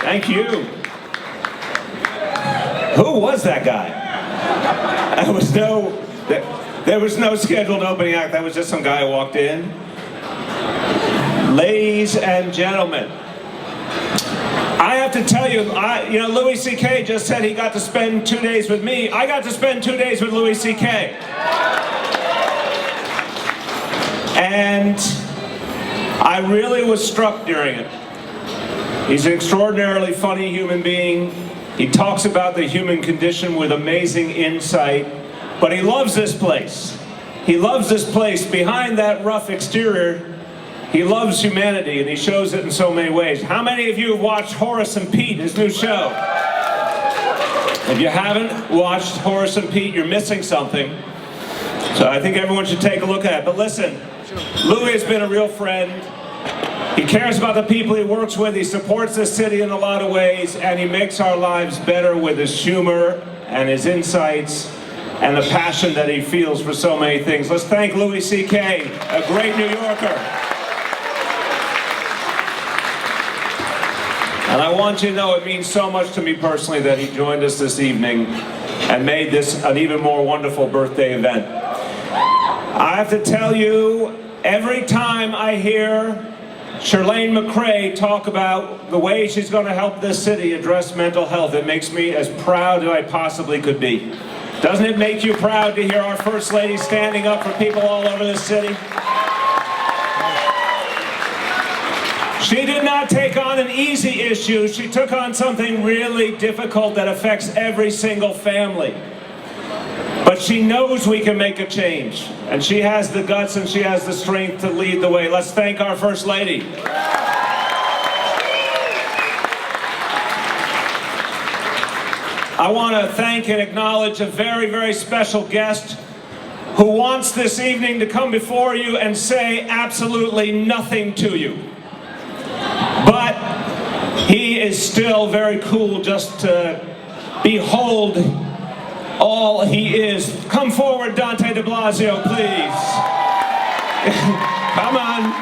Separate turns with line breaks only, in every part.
Thank you. Who was that guy? There was no scheduled opening act. That was just some guy who walked in. Ladies and gentlemen, I have to tell you, Louis C.K. just said he got to spend 2 days with me. I got to spend 2 days with Louis C.K. And I really was struck during it. He's an extraordinarily funny human being. He talks about the human condition with amazing insight, but he loves this place. He loves this place. Behind that rough exterior, he loves humanity, and he shows it in so many ways. How many of you have watched Horace and Pete, his new show? If you haven't watched Horace and Pete, you're missing something. So I think everyone should take a look at it. But listen, Louis has been a real friend. He cares about the people he works with. He supports this city in a lot of ways, and he makes our lives better with his humor and his insights and the passion that he feels for so many things. Let's thank Louis C.K., a great New Yorker. And I want you to know it means so much to me personally that he joined us this evening and made this an even more wonderful birthday event. I have to tell you, every time I hear Shirlane McCrae talk about the way she's going to help this city address mental health, it makes me as proud as I possibly could be. Doesn't it make you proud to hear our First Lady standing up for people all over this city? She did not take on an easy issue. She took on something really difficult that affects every single family. But she knows we can make a change. And she has the guts and she has the strength to lead the way. Let's thank our First Lady. I want to thank and acknowledge a very, very special guest who wants this evening to come before you and say absolutely nothing to you. But he is still very cool just to behold all he is. Come forward, Dante de Blasio, please. Come on.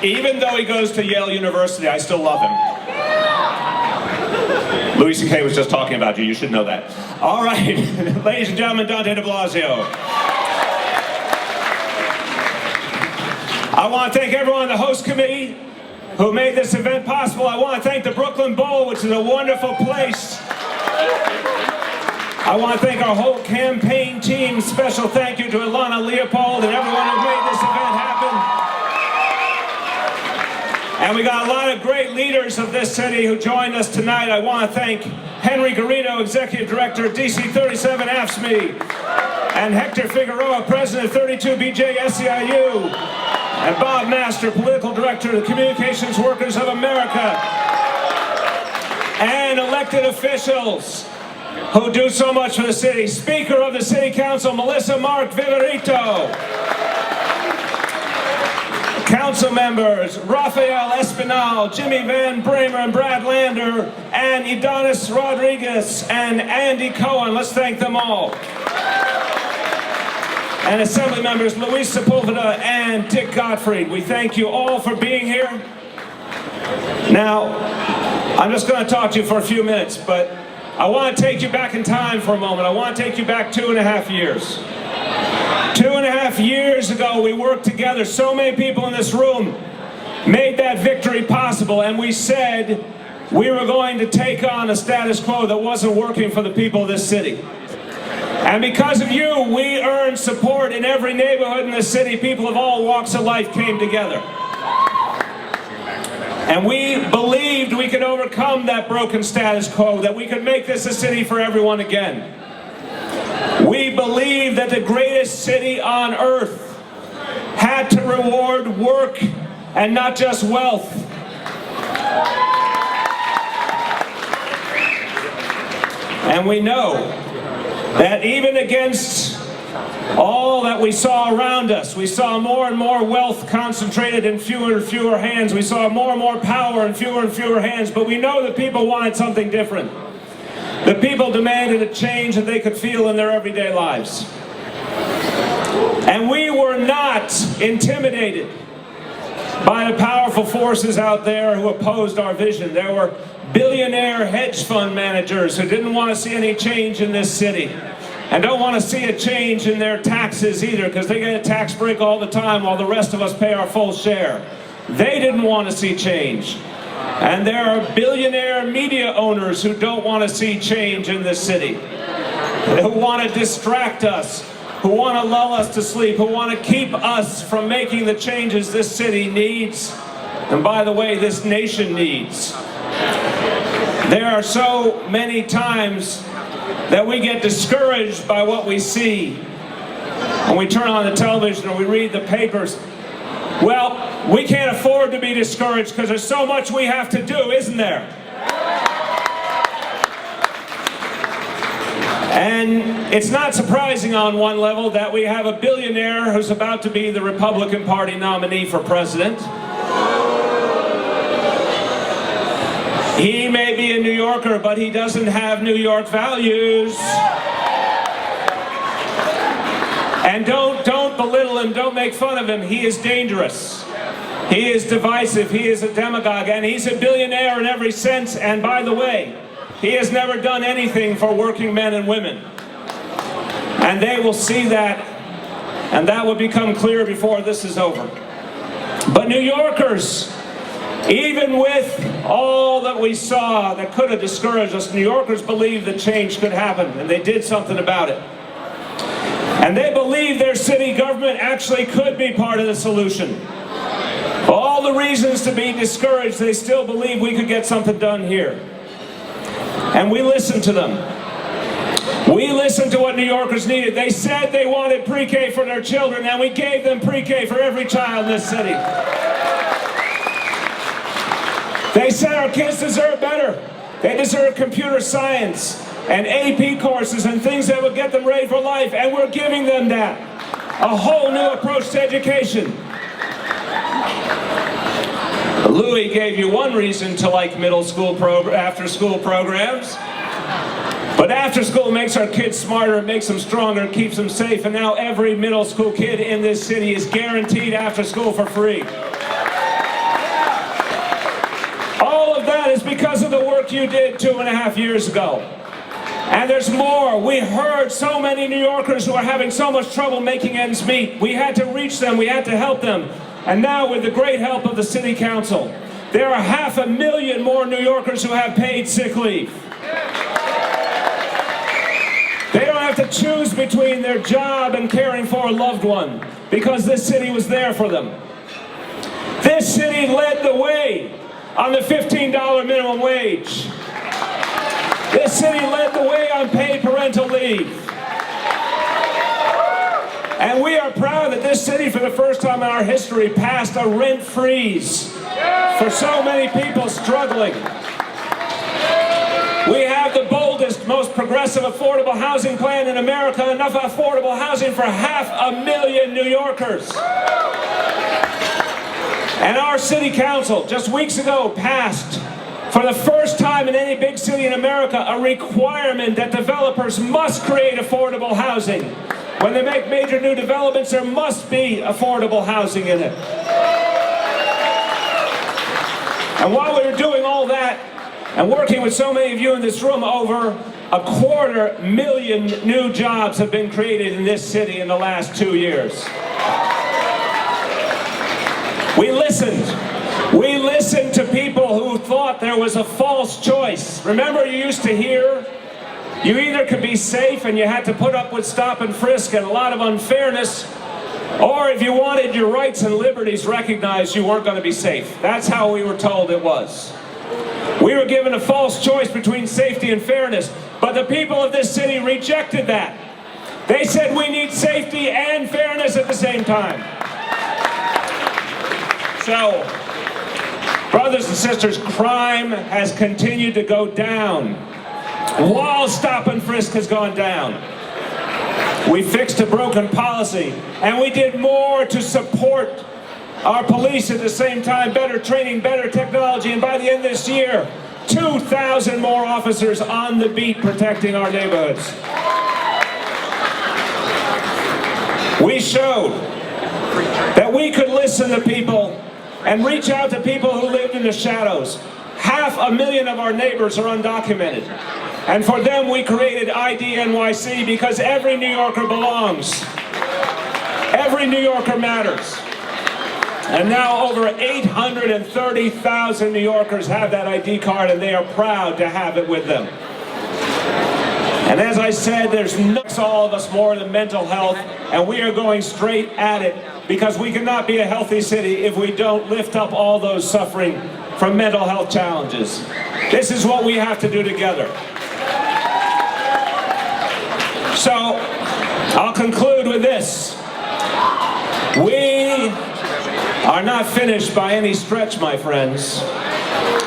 Even though he goes to Yale University, I still love him. Louis C.K. was just talking about you. You should know that. All right. Ladies and gentlemen, Dante de Blasio. I want to thank everyone on the host committee who made this event possible. I want to thank the Brooklyn Bowl, which is a wonderful place. I want to thank our whole campaign team. Special thank you to Ilana Leopold and everyone who made this event happen. And we got a lot of great leaders of this city who joined us tonight. I want to thank Henry Garrido, Executive Director of DC 37 AFSCME, and Hector Figueroa, President of 32BJ SEIU, and Bob Master, Political Director of the Communications Workers of America, and elected officials who do so much for the city. Speaker of the City Council, Melissa Mark Viverito. Council members, Rafael Espinal, Jimmy Van Bramer, and Brad Lander, and Idonis Rodriguez, and Andy Cohen. Let's thank them all. And Assembly members, Luis Sepulveda and Dick Gottfried. We thank you all for being here. Now, I'm just going to talk to you for a few minutes, but I want to take you back in time for a moment. I want to take you back 2.5 years. 2.5 years ago, we worked together. So many people in this room made that victory possible, and we said we were going to take on a status quo that wasn't working for the people of this city. And because of you, we earned support in every neighborhood in the city. People of all walks of life came together. And we believed we could overcome that broken status quo, that we could make this a city for everyone again. We believed that the greatest city on earth had to reward work and not just wealth. And we know that even against all that we saw around us, we saw more and more wealth concentrated in fewer and fewer hands. We saw more and more power in fewer and fewer hands, but we know that people wanted something different. The people demanded a change that they could feel in their everyday lives. And we were not intimidated by the powerful forces out there who opposed our vision. There were billionaire hedge fund managers who didn't want to see any change in this city, and don't want to see a change in their taxes either, because they get a tax break all the time while the rest of us pay our full share. They didn't want to see change. And there are billionaire media owners who don't want to see change in this city, who want to distract us, who want to lull us to sleep, who want to keep us from making the changes this city needs, and by the way, this nation needs. There are so many times that we get discouraged by what we see when we turn on the television or we read the papers. Well, we can't afford to be discouraged because there's so much we have to do, isn't there? And it's not surprising on one level that we have a billionaire who's about to be the Republican Party nominee for president. He may be a New Yorker, but he doesn't have New York values. And don't belittle him, don't make fun of him. He is dangerous. He is divisive, he is a demagogue, and he's a billionaire in every sense. And by the way, he has never done anything for working men and women. And they will see that, and that will become clear before this is over. But New Yorkers, even with all that we saw that could have discouraged us, New Yorkers believed that change could happen, and they did something about it. And they believe their city government actually could be part of the solution. For all the reasons to be discouraged, they still believe we could get something done here. And we listened to them. We listened to what New Yorkers needed. They said they wanted pre-K for their children, and we gave them pre-K for every child in this city. They said our kids deserve better. They deserve computer science and AP courses and things that would get them ready for life, and we're giving them that. A whole new approach to education. Louis gave you one reason to like middle school after-school programs. But after school makes our kids smarter, it makes them stronger, it keeps them safe, and now every middle school kid in this city is guaranteed after school for free. All of that is because of the work you did 2.5 years ago. And there's more. We heard so many New Yorkers who are having so much trouble making ends meet. We had to reach them, we had to help them. And now, with the great help of the City Council, there are 500,000 more New Yorkers who have paid sick leave. They don't have to choose between their job and caring for a loved one, because this city was there for them. This city led the way on the $15 minimum wage. This city led the way on paid parental leave. And we are proud that this city, for the first time in our history, passed a rent freeze for so many people struggling. We have the boldest, most progressive affordable housing plan in America, enough affordable housing for 500,000 New Yorkers. And our city council, just weeks ago, passed, for the first time in any big city in America, a requirement that developers must create affordable housing. When they make major new developments, there must be affordable housing in it. And while we were doing all that, and working with so many of you in this room, over 250,000 new jobs have been created in this city in the last 2 years. We listened. We listened to people who thought there was a false choice. Remember, you used to hear, you either could be safe and you had to put up with stop and frisk and a lot of unfairness, or if you wanted your rights and liberties recognized, you weren't going to be safe. That's how we were told it was. We were given a false choice between safety and fairness, but the people of this city rejected that. They said we need safety and fairness at the same time. So, brothers and sisters, crime has continued to go down, while stop and frisk has gone down. We fixed a broken policy, and we did more to support our police at the same time, better training, better technology, and by the end of this year, 2,000 more officers on the beat protecting our neighborhoods. We showed that we could listen to people and reach out to people who lived in the shadows. 500,000 of our neighbors are undocumented. And for them we created ID NYC because every New Yorker belongs. Every New Yorker matters. And now over 830,000 New Yorkers have that ID card, and they are proud to have it with them. And as I said, there's all of us more than mental health, and we are going straight at it because we cannot be a healthy city if we don't lift up all those suffering from mental health challenges. This is what we have to do together. So, I'll conclude with this. We are not finished by any stretch, my friends.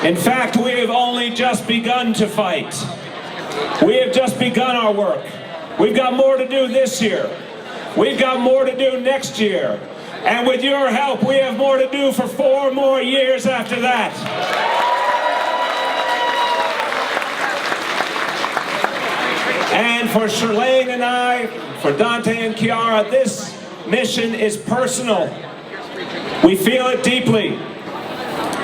In fact, we have only just begun to fight. We have just begun our work. We've got more to do this year. We've got more to do next year. And with your help, we have more to do for 4 more years after that. And for Shirlane and I, for Dante and Kiara, this mission is personal. We feel it deeply.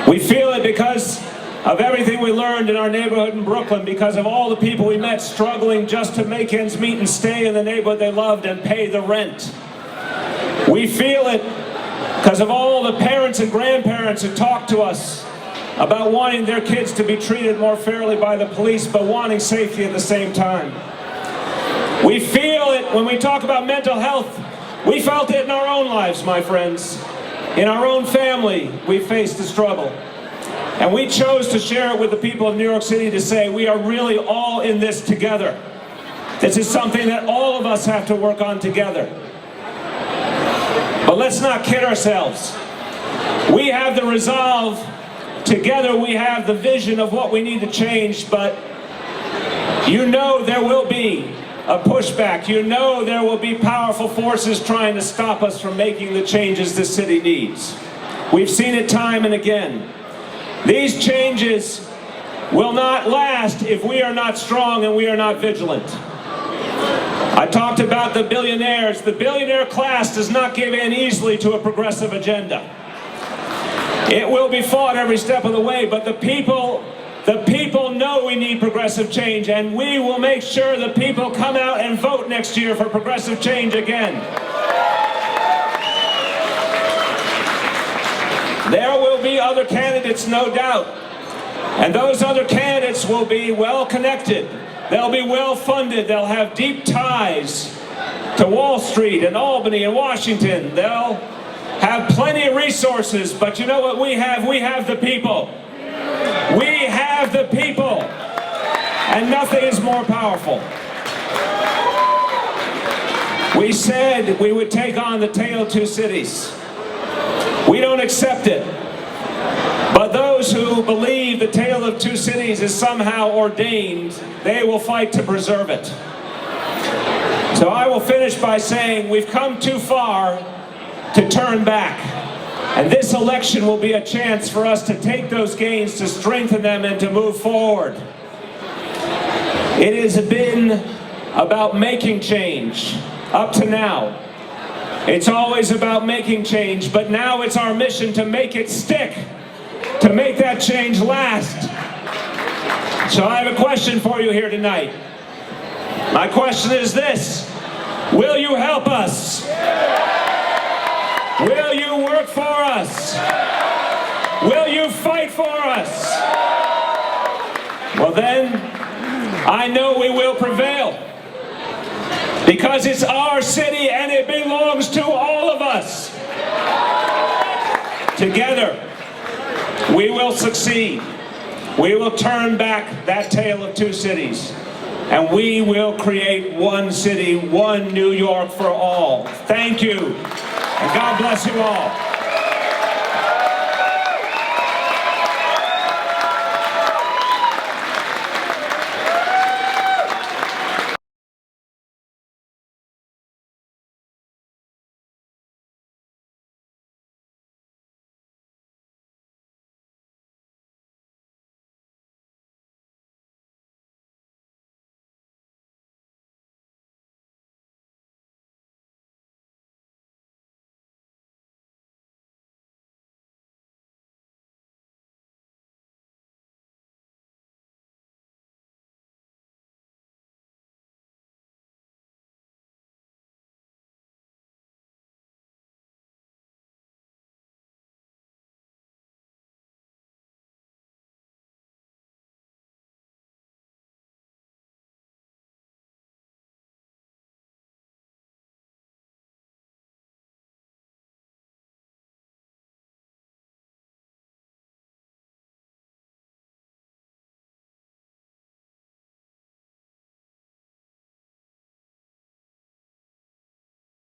We feel it because of everything we learned in our neighborhood in Brooklyn, because of all the people we met struggling just to make ends meet and stay in the neighborhood they loved and pay the rent. We feel it because of all the parents and grandparents who talk to us about wanting their kids to be treated more fairly by the police, but wanting safety at the same time. We feel it when we talk about mental health. We felt it in our own lives, my friends. In our own family, we faced the struggle. And we chose to share it with the people of New York City to say we are really all in this together. This is something that all of us have to work on together. But let's not kid ourselves. We have the resolve. Together we have the vision of what we need to change, but you know there will be a pushback. You know there will be powerful forces trying to stop us from making the changes this city needs. We've seen it time and again. These changes will not last if we are not strong and we are not vigilant. I talked about the billionaires. The billionaire class does not give in easily to a progressive agenda. It will be fought every step of the way, but the people know we need progressive change, and we will make sure the people come out and vote next year for progressive change again. There will be other candidates, no doubt, and those other candidates will be well connected. They'll be well funded. They'll have deep ties to Wall Street and Albany and Washington. They'll have plenty of resources, but you know what we have? We have the people. We have the people, and nothing is more powerful. We said we would take on the Tale of Two Cities. We don't accept it. But those who believe the Tale of Two Cities is somehow ordained, they will fight to preserve it. So I will finish by saying we've come too far to turn back. And this election will be a chance for us to take those gains, to strengthen them, and to move forward. It has been about making change up to now. It's always about making change, but now it's our mission to make it stick, to make that change last. So I have a question for you here tonight. My question is this: will you help us? Will you work for us? Will you fight for us? Well then, I know we will prevail. Because it's our city and it belongs to all of us. Together, we will succeed. We will turn back that Tale of Two Cities. And we will create one city, one New York for all. Thank you. And God bless you all.